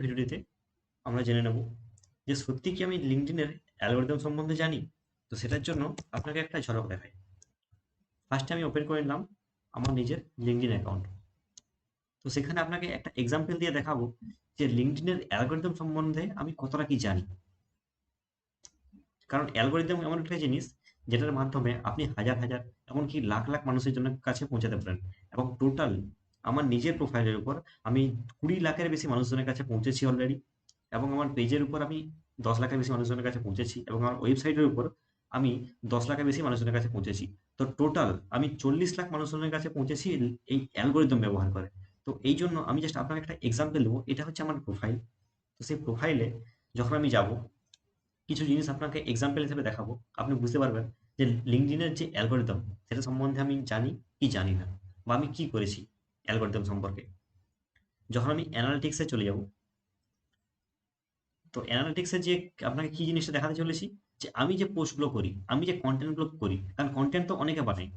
ভিডিওটিতে আমরা জেনে নেব যে সত্যি কি আমি লিঙ্কডইনের অ্যালগরিদম সম্বন্ধে জানি। তো সেটার জন্য আপনাকে একটা ঝলক দেখাই। ফার্স্টে আমি ওপেন করে নিলাম আমার নিজের লিঙ্কডইন অ্যাকাউন্ট। তো সেখানে আপনাকে একটা এক্সাম্পল দিয়ে দেখাবো যে লিঙ্কডইনের অ্যালগরিদম সম্বন্ধে আমি কতটা কি জানি। কারণ অ্যালগরিদম এমন একটা জিনিস যেটার মাধ্যমে আপনি হাজার হাজার এমনকি লাখ লাখ মানুষের জন্য কাছে পৌঁছাতে পারেন। এবং টোটাল আমার নিজের প্রোফাইলের উপর আমি 20 লাখের বেশি মানুষজনের কাছে পৌঁছেছি অলরেডি। এবং আমার পেজের উপর আমি 10 লাখের বেশি মানুষজনের কাছে পৌঁছেছি এবং আমার ওয়েবসাইটের উপর আমি 10 লাখের বেশি মানুষজনের কাছে পৌঁছেছি। তো টোটাল আমি 40 লাখ মানুষজনের কাছে পৌঁছেছি এই অ্যালগোরিদম ব্যবহার করে। তো এই জন্য আমি জাস্ট আপনাকে একটা এক্সাম্পল দেবো, এটা হচ্ছে আমার প্রোফাইল। তো সেই প্রোফাইলে যখন আমি যাব, কিছু জিনিস আপনাকে এক্সাম্পল হিসেবে দেখাবো, আপনি বুঝতে পারবেন যে লিঙ্কডইনের যে অ্যালগোরিদম সেটা সম্বন্ধে আমি জানি কি জানি না, বা আমি কি করেছি অ্যালগোরিদম সম্পর্কে। যখন আমি অ্যানালিটিক্সে চলে যাব, তো অ্যানালিটিক্সে যে আপনাকে কি জিনিসটা দেখাতে চলেছি, যে আমি যে পোস্টগুলো করি, আমি যে কন্টেন্টগুলো করি, কারণ কন্টেন্ট তো অনেকে বানায়,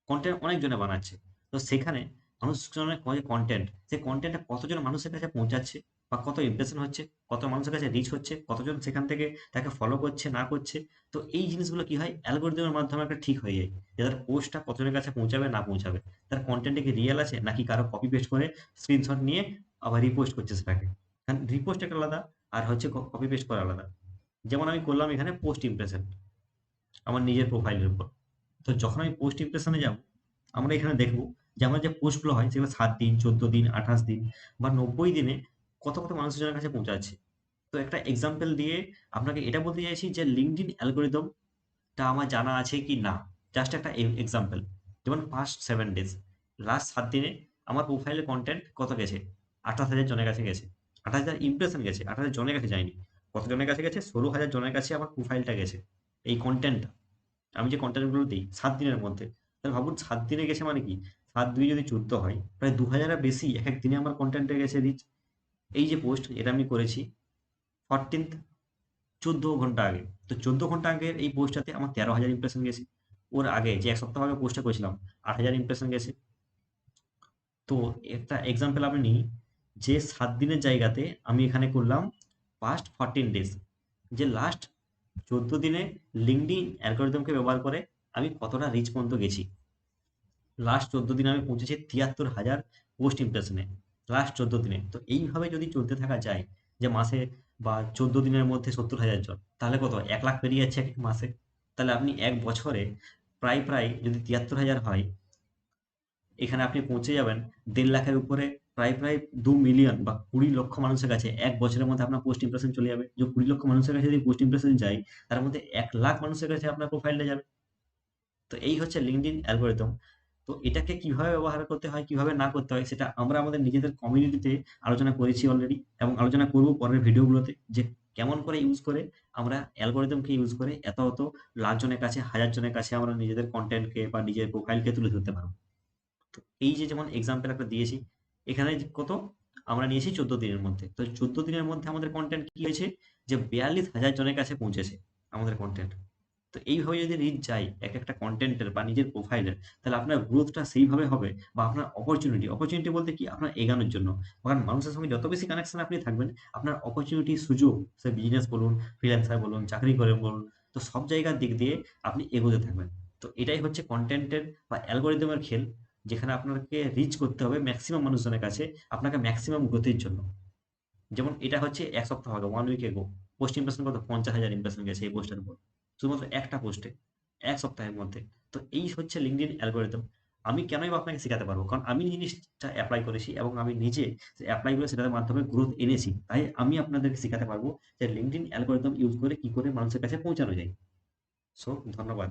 কন্টেন্ট অনেকজনে বানাচ্ছে। তো সেখানে মানুষজনের কন্টেন্ট, সেই কন্টেন্টটা কতজন মানুষের কাছে পৌঁছাচ্ছে, বা কত ইমপ্রেশন হচ্ছে, কত মানুষের কাছে রিচ হচ্ছে, কতজন সেখান থেকে তাকে ফলো করছে না করছে। তো এই জিনিসগুলো কি হয়, অ্যালগোরিদমের মাধ্যমে একটা ঠিক হয়ে যায় যে তার পোস্টটা কতজনের কাছে পৌঁছাবে না পৌঁছাবে, তার কন্টেন্টে কি রিয়েল আছে নাকি কারো কপি পেস্ট করে স্ক্রিনশট নিয়ে আবার রিপোস্ট করছে সেটাকে। কারণ রিপোস্ট একটা আলাদা, আর হচ্ছে কপি পেস্ট করা আলাদা। যেমন আমি করলাম এখানে পোস্ট ইমপ্রেশন আমার নিজের প্রোফাইলের উপর। তো যখন আমি পোস্ট ইমপ্রেশনে যাব, আমরা এখানে দেখব যে আমার যে পোস্টগুলো হয় সেগুলো 7 দিন, 14 দিন, 28 দিন বা 90 দিনে কত কত মানুষজনের কাছে পৌঁছাচ্ছে। তো একটা এক্সাম্পল দিয়ে আপনাকে এটা বলতে চাইছি যে লিঙ্কডইন অ্যালগোরিদমটা আমার জানা আছে কি না। জাস্ট একটা এক্সাম্পল। যেমন ফার্স্ট 7 ডেজ, লাস্ট 7 দিনে আমার প্রোফাইলের কন্টেন্ট কত গেছে, 28,000 জনের কাছে গেছে। 28,000 ইমপ্রেশন গেছে, 28,000 জনের কাছে যায়নি। কত জনের কাছে গেছে, 16,000 জনের কাছে আমার প্রোফাইলটা গেছে, এই কন্টেন্টটা। আমি যে কন্টেন্টগুলো দিই 7 দিনের মধ্যে, তাহলে ভাবুন 7 দিনে গেছে মানে কি, 7 দুই যদি 14 হয়, প্রায় 2000-এর বেশি এক এক দিনে আমার কন্টেন্টে গেছে রিচ। এই যে পোস্ট, এটা আমি করেছি 14th, 14 ঘন্টা আগে। তো 14 ঘন্টা আগের এই পোস্টটাতে আমার 13,000 ইমপ্রেশন গেছে। ওর আগে যে এক সপ্তাহ আগে পোস্টটা করেছিলাম, 8,000 ইমপ্রেশন গেছে। তো একটা এক্সাম্পল আপনি নিই, যে 7 দিনের জায়গাতে আমি এখানে করলাম পাস্ট 14 ডেজ, যে লাস্ট 14 দিনে লিঙ্কডইন অ্যালগোরিদমকে ব্যবহার করে আমি কতটা রিচ পর্যন্ত গেছি। লাস্ট 14 দিনে আমি পৌঁছেছি 73,000 পোস্ট ইমপ্রেশনে, লাস্ট 14 দিনে। তো এইভাবে যদি চলতে থাকা যায়, যে মাসে বা 14 দিনের মধ্যে 70,000 জন, তাহলে কত, 1 লাখ পেরিয়ে যাচ্ছে এক এক মাসে। তাহলে আপনি এক বছরে প্রায় প্রায় যদি 73,000 হয়, এখানে আপনি পৌঁছে যাবেন 1.5 লাখের উপরে, প্রায় প্রায় 2 মিলিয়ন বা 20 লক্ষ মানুষের কাছে এক বছরের মধ্যে আপনার পোস্ট ইমপ্রেশন চলে যাবে। যে 20 লক্ষ মানুষের কাছে যদি পোস্ট ইমপ্রেশন যায়, তার মধ্যে 1 লাখ মানুষের কাছে আপনার প্রোফাইলটা যাবে। তো এই হচ্ছে লিঙ্কডইন অ্যালগরিদম। তো এটাকে কিভাবে ব্যবহার করতে হয়, কিভাবে না করতে হয়, সেটা আমরা আমাদের নিজেদের কমিউনিটিতে আলোচনা করেছি অলরেডি, এবং আলোচনা করব পরের ভিডিওগুলোতে, যে কেমন করে ইউজ করে আমরা অ্যালগরিদমকে ইউজ করে এত অত লাখ জনের কাছে, হাজার জনের কাছে আমরা নিজেদের কন্টেন্টকে বা নিজের প্রোফাইলকে তুলে ধরতে পারবো। তো এই যে যেমন এক্সাম্পল একটা দিয়েছি, এখানে যে কত আমরা নিয়েছি 14 দিনের মধ্যে। তো 14 দিনের মধ্যে আমাদের কন্টেন্ট কি হয়েছে, যে 42,000 জনের কাছে পৌঁছেছে আমাদের কন্টেন্ট। তো এইভাবে যদি রিচ যায় এক একটা কন্টেন্টের বা নিজের প্রোফাইলের, তাহলে আপনার গ্রোথটা সেইভাবে হবে, বা আপনার অপরচুনিটি, অপরচুনিটি বলতে কি, আপনার এগানোর জন্য। কারণ মানুষের সঙ্গে যত বেশি কানেকশন আপনি থাকবেন, আপনার অপরচুনিটি, সুযোগ, সে বিজনেস বলুন, ফ্রিল্যান্সার বলুন, চাকরি করে বলুন, তো সব জায়গার দিক দিয়ে আপনি এগোতে থাকবেন। তো এটাই হচ্ছে কন্টেন্টের বা অ্যালগোরিদমের খেল, যেখানে আপনাকে রিচ করতে হবে ম্যাক্সিমাম মানুষজনের কাছে, আপনাকে ম্যাক্সিমাম গ্রোথের জন্য। যেমন এটা হচ্ছে এক সপ্তাহ আগে, 1 উইক এগো, পোস্ট ইমপ্রেশন কত, 50,000 ইমপ্রেশন গেছে এই পোস্টের উপর, শুধুমাত্র একটা পোস্টে, এক সপ্তাহের মধ্যে। তো এই হচ্ছে লিঙ্কডইন অ্যালগোরিদম। আমি কেনই বা আপনাকে শেখাতে পারবো, কারণ আমি জিনিসটা অ্যাপ্লাই করেছি এবং আমি নিজে অ্যাপ্লাই করে সেটার মাধ্যমে গ্রোথ এনেছি। তাই আমি আপনাদেরকে শেখাতে পারবো যে লিঙ্কডইন অ্যালগোরিদম ইউজ করে কি করে মানুষের কাছে পৌঁছানো যায়। সো ধন্যবাদ।